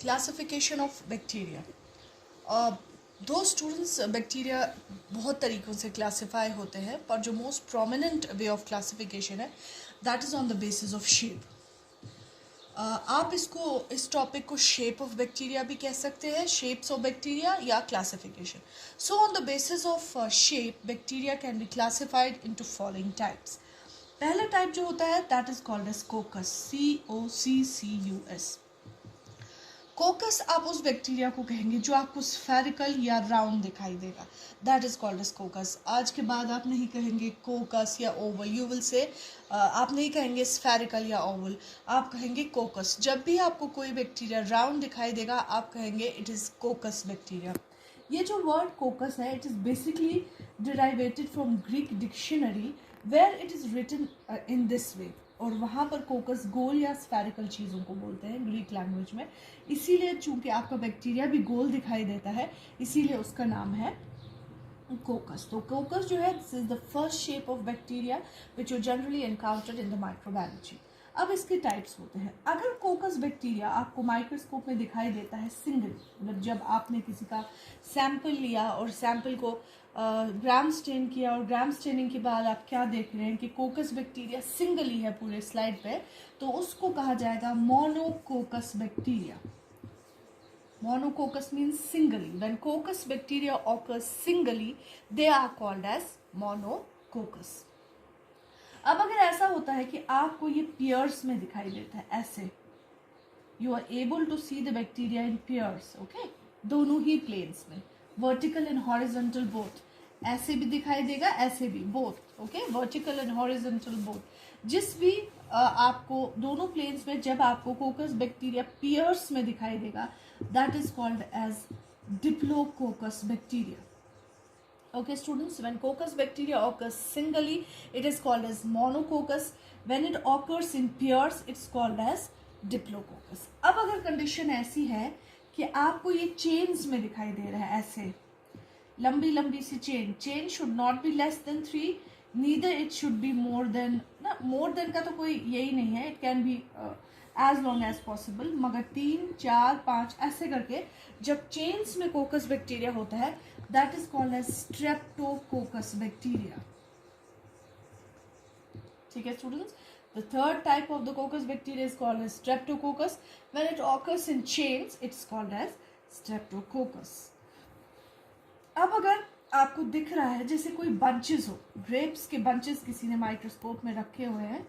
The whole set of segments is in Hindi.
Classification of bacteria. दो स्टूडेंट्स बैक्टीरिया बहुत तरीक़ों से क्लासिफाई होते हैं, पर जो most prominent way of classification है that is on the basis of shape. आप इस टॉपिक को शेप ऑफ बैक्टीरिया भी कह सकते हैं, शेप्स ऑफ बैक्टीरिया या classification. So on the basis of shape bacteria can be classified into following types. पहला टाइप जो होता है that is called as coccus, COCCUS। Coccus आप उस बैक्टीरिया को कहेंगे जो आपको स्फेरिकल या राउंड दिखाई देगा, that is called as coccus. आज के बाद आप नहीं कहेंगे कोकस या ओवल, यू विल से आप नहीं कहेंगे स्फेरिकल या ओवल, आप कहेंगे कोकस। जब भी आपको कोई बैक्टीरिया राउंड दिखाई देगा आप कहेंगे इट इज़ कोकस बैक्टीरिया। ये जो वर्ड कोकस है it is basically derivated from Greek dictionary where it is written in this way. और वहाँ पर कोकस गोल या स्फेरिकल चीज़ों को बोलते हैं ग्रीक लैंग्वेज में, इसीलिए चूंकि आपका बैक्टीरिया भी गोल दिखाई देता है इसीलिए उसका नाम है कोकस। तो कोकस जो है this is the first shape of bacteria which you generally encountered in the microbiology. अब इसके टाइप्स होते हैं। अगर कोकस बैक्टीरिया आपको माइक्रोस्कोप में दिखाई देता है सिंगल, मतलब जब आपने किसी का सैंपल लिया और सैंपल को ग्राम स्टेन किया और ग्राम स्टेनिंग के बाद आप क्या देख रहे हैं कि कोकस बैक्टीरिया सिंगल ही है पूरे स्लाइड पे, तो उसको कहा जाएगा monococcus bacteria. Monococcus means singly. When coccus bacteria occurs singly, they are called as monococcus. अब अगर ऐसा होता है कि आपको ये पेयर्स में दिखाई देता है, ऐसे you are able to see the bacteria in pairs, okay, दोनों ही प्लेन्स में, वर्टिकल एंड हॉरिजॉन्टल बोथ, ऐसे भी दिखाई देगा ऐसे भी, both, okay, vertical and horizontal both, जिस भी आपको दोनों प्लेन्स में जब आपको कोकस बैक्टीरिया पेयर्स में दिखाई देगा that is called as Diplococcus bacteria. Okay students, when coccus bacteria occurs singly it is called as monococcus, when it occurs in pairs it's called as Diplococcus. अब अगर कंडीशन ऐसी है कि आपको ये चेन्स में दिखाई दे रहा है, ऐसे लंबी लंबी सी chain should not be less than 3, neither it should be more than, ना मोर देन का तो कोई यही नहीं है, it can be as long as possible, मगर 3, 4, 5 ऐसे करके जब चेन्स में कोकस बैक्टीरिया होता है that is called as streptococcus bacteria. ठीक है students, the third type of the coccus bacteria is called as streptococcus, when it occurs in chains it's called as streptococcus. अब अगर आपको दिख रहा है जैसे कोई बंचेस हो, ग्रेप्स के बंचेस किसी ने माइक्रोस्कोप में रखे हुए हैं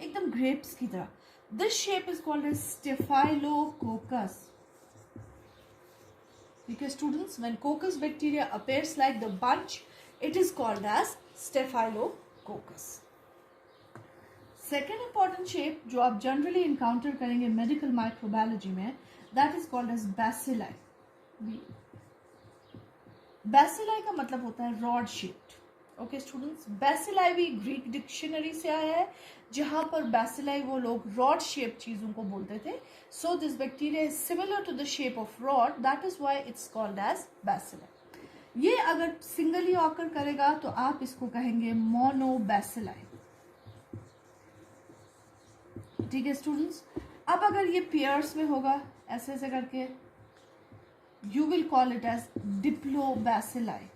एकदम ग्रेप्स की तरह, this shape is called as Staphylococcus. Okay students, when coccus bacteria appears like the bunch it is called as Staphylococcus. Second important shape जो आप generally encounter करेंगे medical microbiology में that is called as bacilli. Bacilli का मतलब होता है rod shaped. Okay students, bacilli भी ग्रीक डिक्शनरी से आया है जहां पर बैसिलाई वो लोग रॉड शेप चीजों को बोलते थे। So this bacteria is similar to the shape of rod, that is why it's called as bacilli. ये अगर सिंगली ऑकर करेगा तो आप इसको कहेंगे मोनोबैसिलाई। ठीक है स्टूडेंट्स, अब अगर ये पेयर्स में होगा ऐसे ऐसे करके you will call it as diplobacilli.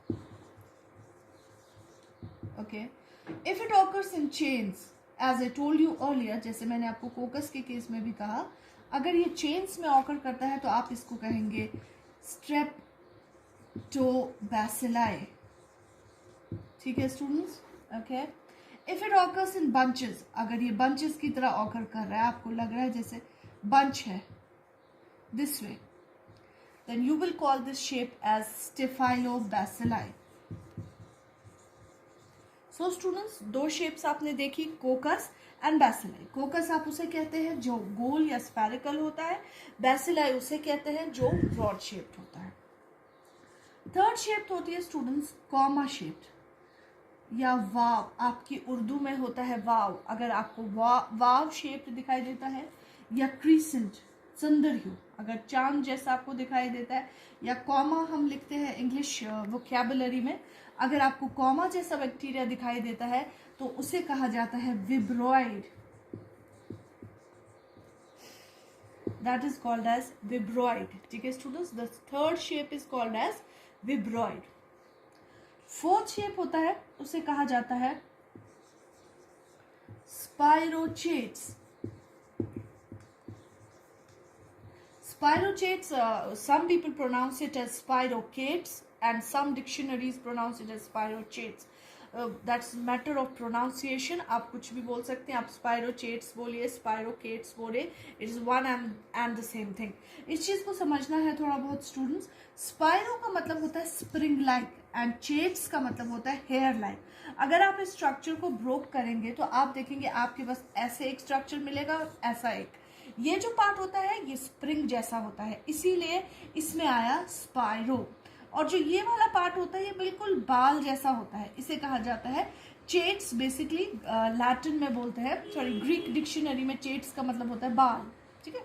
Okay, if it occurs in chains, as I told you earlier, जैसे मैंने आपको कोकस के केस में भी कहा, अगर ये चेन्स में ऑकर करता है तो आप इसको कहेंगे स्ट्रेप्टोबैसिलाई। ठीक है students, okay. If it occurs in bunches, अगर ये बंचेस की तरह ऑकर कर रहा है, आपको लग रहा है जैसे बंच है this way, then you will call this shape as Staphylobacilli. So students, दो शेप्स आपने देखी, कोकस एंड बैसिलाई। कोकस आप उसे कहते हैं जो गोल या स्फेरिकल होता है, बैसिलाई उसे कहते हैं जो रॉड शेप्ड होता है। थर्ड शेप होती है स्टूडेंट्स कॉमा शेप्ड या वाव, आपकी उर्दू में होता है वाव। अगर आपको वाव शेप्ड दिखाई देता है या क्रीसेंट चंद्रयू, अगर चांद जैसा आपको दिखाई देता है, या कॉमा हम लिखते हैं इंग्लिश वोकैबुलरी में, अगर आपको कॉमा जैसा बैक्टीरिया दिखाई देता है तो उसे कहा जाता है विब्रोइड। that is called as vibroid. ठीक है students, the third shape is called as vibroid. fourth shape होता है, उसे कहा जाता है spirochates. Spirochates, some people pronounce it as spirochates and some dictionaries pronounce it as spirochates. That's matter of pronunciation. आप कुछ भी बोल सकते हैं, आप spirochates बोलिए, spirochates बोलिए, it is one and the same thing. इस चीज़ को समझना है थोड़ा बहुत स्टूडेंट्स. स्पाइरो का मतलब होता है स्प्रिंग लाइक एंड चेट्स का मतलब होता है हेयर लाइक. अगर आप इस स्ट्रक्चर को ब्रोक करेंगे तो आप देखेंगे आपके पास ऐसे एक स्ट्रक्चर मिलेगा और ऐसा एक. ये जो पार्ट होता है ये स्प्रिंग जैसा होता है, इसीलिए इसमें आया स्पाइरो. और जो ये वाला पार्ट होता है ये बिल्कुल बाल जैसा होता है, इसे कहा जाता है चेट्स. बेसिकली लैटिन में बोलते हैं, सॉरी ग्रीक डिक्शनरी में चेट्स का मतलब होता है बाल. ठीक है,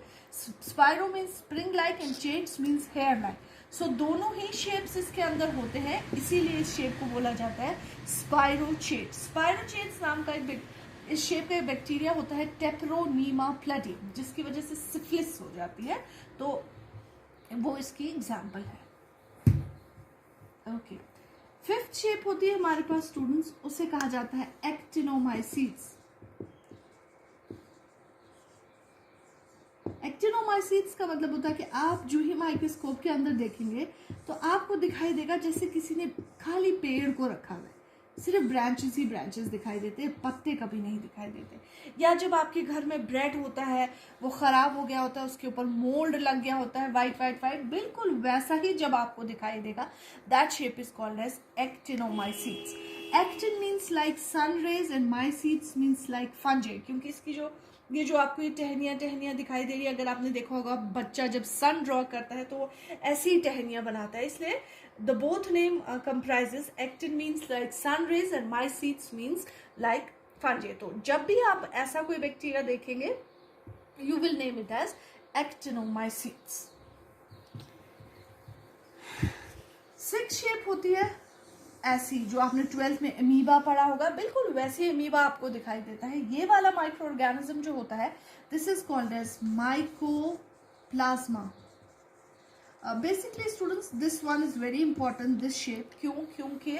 spiro means spring like and chaetes means hair like. So दोनों ही शेप्स इसके अंदर होते हैं, इसीलिए इस शेप को बोला जाता है स्पाइरोचेट्स. स्पाइरोचेट्स नाम का इस शेप का एक बैक्टीरिया होता है टेप्रोनीमा प्लडी, जिसकी वजह से सिफिलिस हो जाती है, तो वो इसकी एग्जाम्पल है. ओके, फिफ्थ शेप होती है हमारे पास स्टूडेंट्स, उसे कहा जाता है एक्टिनोमाइसीट्स. एक्टिनोमाइसीट्स का मतलब होता है कि आप जो ही माइक्रोस्कोप के अंदर देखेंगे तो आपको दिखाई देगा जैसे किसी ने खाली पेड़ को रखा हुआ है, सिर्फ ब्रांचेस ही ब्रांचेस दिखाई देते हैं, पत्ते कभी नहीं दिखाई देते. या जब आपके घर में ब्रेड होता है वो खराब हो गया होता है, उसके ऊपर मोल्ड लग गया होता है, वाइट वाइट वाइट, बिल्कुल वैसा ही जब आपको दिखाई देगा. That shape is called as actinomycetes. Actin means like sun rays and mycetes means like fungi, क्योंकि इसकी जो आपको ये टहनियाँ दिखाई दे रही है, अगर आपने देखा होगा बच्चा जब सन ड्रॉ करता है तो वो ऐसी ही टहनियाँ बनाता है, इसलिए the both name comprises actin means like sun rays and mycetes means like fungi. तो जब भी आप ऐसा कोई बैक्टीरिया देखेंगे you will name it as actinomycetes. Six shape होती है ऐसी, जो आपने 12th में अमीबा पढ़ा होगा, बिल्कुल वैसे अमीबा आपको दिखाई देता है. ये वाला माइक्रो ऑर्गेनिज्म जो होता है this is called as mycoplasma. Basically students this one is very important, this shape. क्योंकि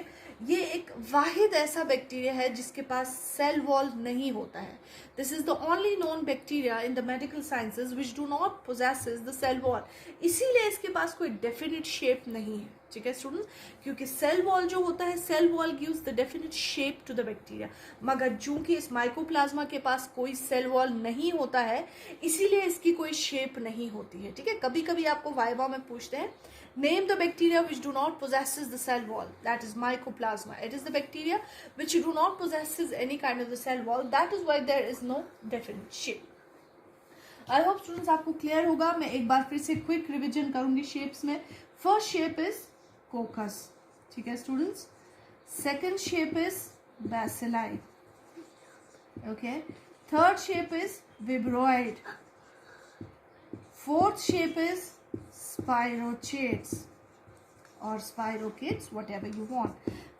ये एक वाहिद ऐसा बैक्टीरिया है जिसके पास सेल वॉल नहीं होता है. This is the only known bacteria in the medical sciences which do not possesses the cell wall. इसीलिए इसके पास कोई डेफिनेट शेप नहीं है. ठीक है स्टूडेंट्स, क्योंकि सेल वॉल जो होता है, cell wall gives the definite shape to the bacteria, मगर चूंकि इस माइकोप्लाज्मा के पास कोई सेल वॉल नहीं होता है इसीलिए इसकी कोई शेप नहीं होती है. ठीक है, कभी कभी आपको वाइवा में पूछते हैं name the bacteria which do not possesses the cell wall, that is mycoplasma. It is the bacteria which do not possesses any kind of the cell wall, that is why there is no definite shape. I hope students आपको क्लियर होगा. मैं एक बार फिर से क्विक रिविजन करूंगी शेप्स में. First shape is coccus. ठीक है students. Second shape is bacilli. Okay, third shape is विब्रोइड. Fourth shape is spirochates or spirochates, whatever you want.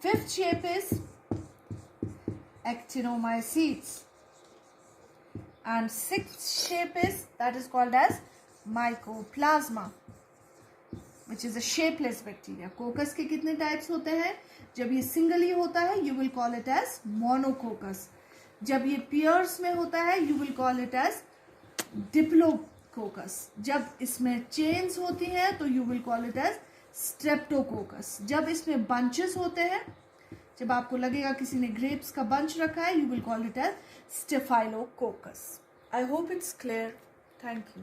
Fifth shape is actinomycetes and sixth shape is that is called as mycoplasma, which is a shapeless bacteria. कोकस के कितने टाइप्स होते हैं? जब ये सिंगली होता है you will call it as monococcus. जब ये पेयर्स में होता है you will call it as diplococcus. जब इसमें चेन्स होती हैं तो you will call it as streptococcus. जब इसमें बंचेस होते हैं, जब आपको लगेगा किसी ने ग्रेप्स का बंच रखा है, you will call it as staphylococcus. I hope it's clear. Thank you.